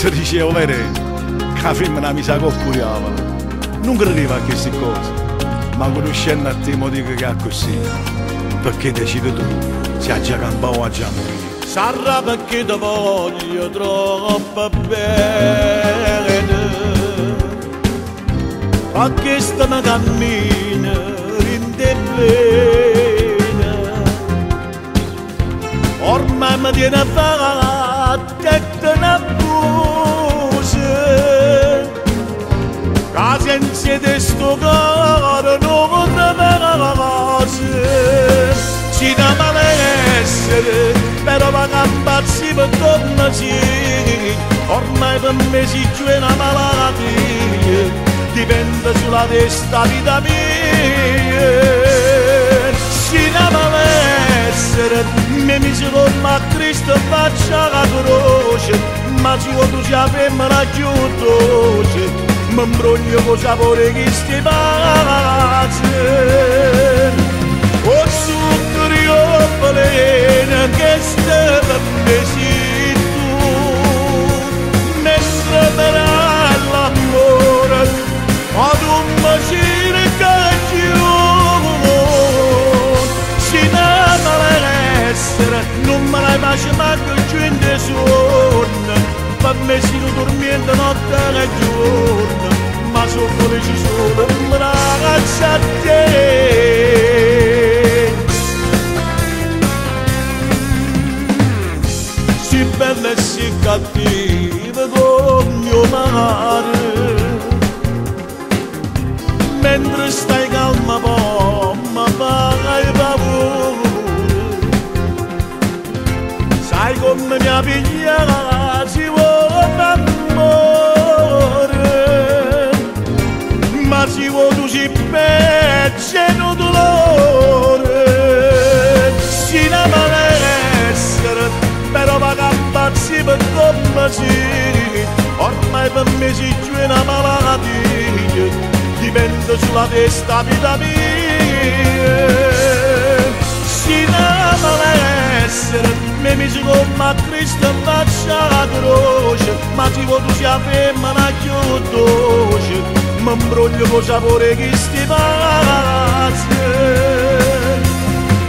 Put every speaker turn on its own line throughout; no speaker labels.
si diceva vero che la femmina mi sa coccuriava, non credeva a queste cose, ma conoscendo a te mi dico che è così, perché decidi tu, se ha già campato o ha già morito.
Sarà perché ti voglio troppo bene, ma che sta mi cammina in te bene, ormai mi tiene fatta e te ne buce, che senza te sto cuore non te piace, ci da malessere, però va campazzi per tornarci, ormai per me si giù una malattia, dipende sulla testa vita mia. Si da malessere, mi mise con a Cristo e faccia la croce, ma se tu ci femmina più dolce, mi imbroglio con sapore che sti pace. O zucchero balena che sta per me sei tu, mentre per l'amore ad un bacino che giù, si dava l'essere, non me l'hai mai manco giù in te sonno, per me si dormiendo notte e giorno, ma sono felice solo in ragazza a te. Si bella e si cattiva con mio mare, mentre stai calma po' ma fai paura, sai come mi ha pigliata si vuole amore, ma si vuole tu si pezze no dolore, si ne malessere, però va campazzi per come si, ormai per me si giù una malattia, dipende sulla testa vita mia. Si ne malessere, mi mise come a Cristo e faccia la croce, ma se tu sia femmina più dolce, mi imbroglio con sapore che sti pace.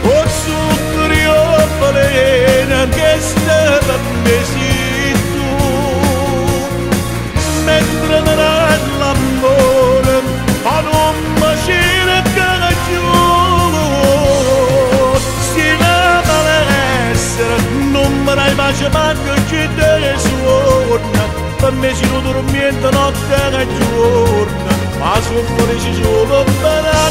O zucchero balena che sta per me sei tu, mentre nell'amore ad un bacino che giù, si lava l'essere, non me l'hai mai manco più te suona, per me si non dormiendo notte e giorno, ma sono felice solo per la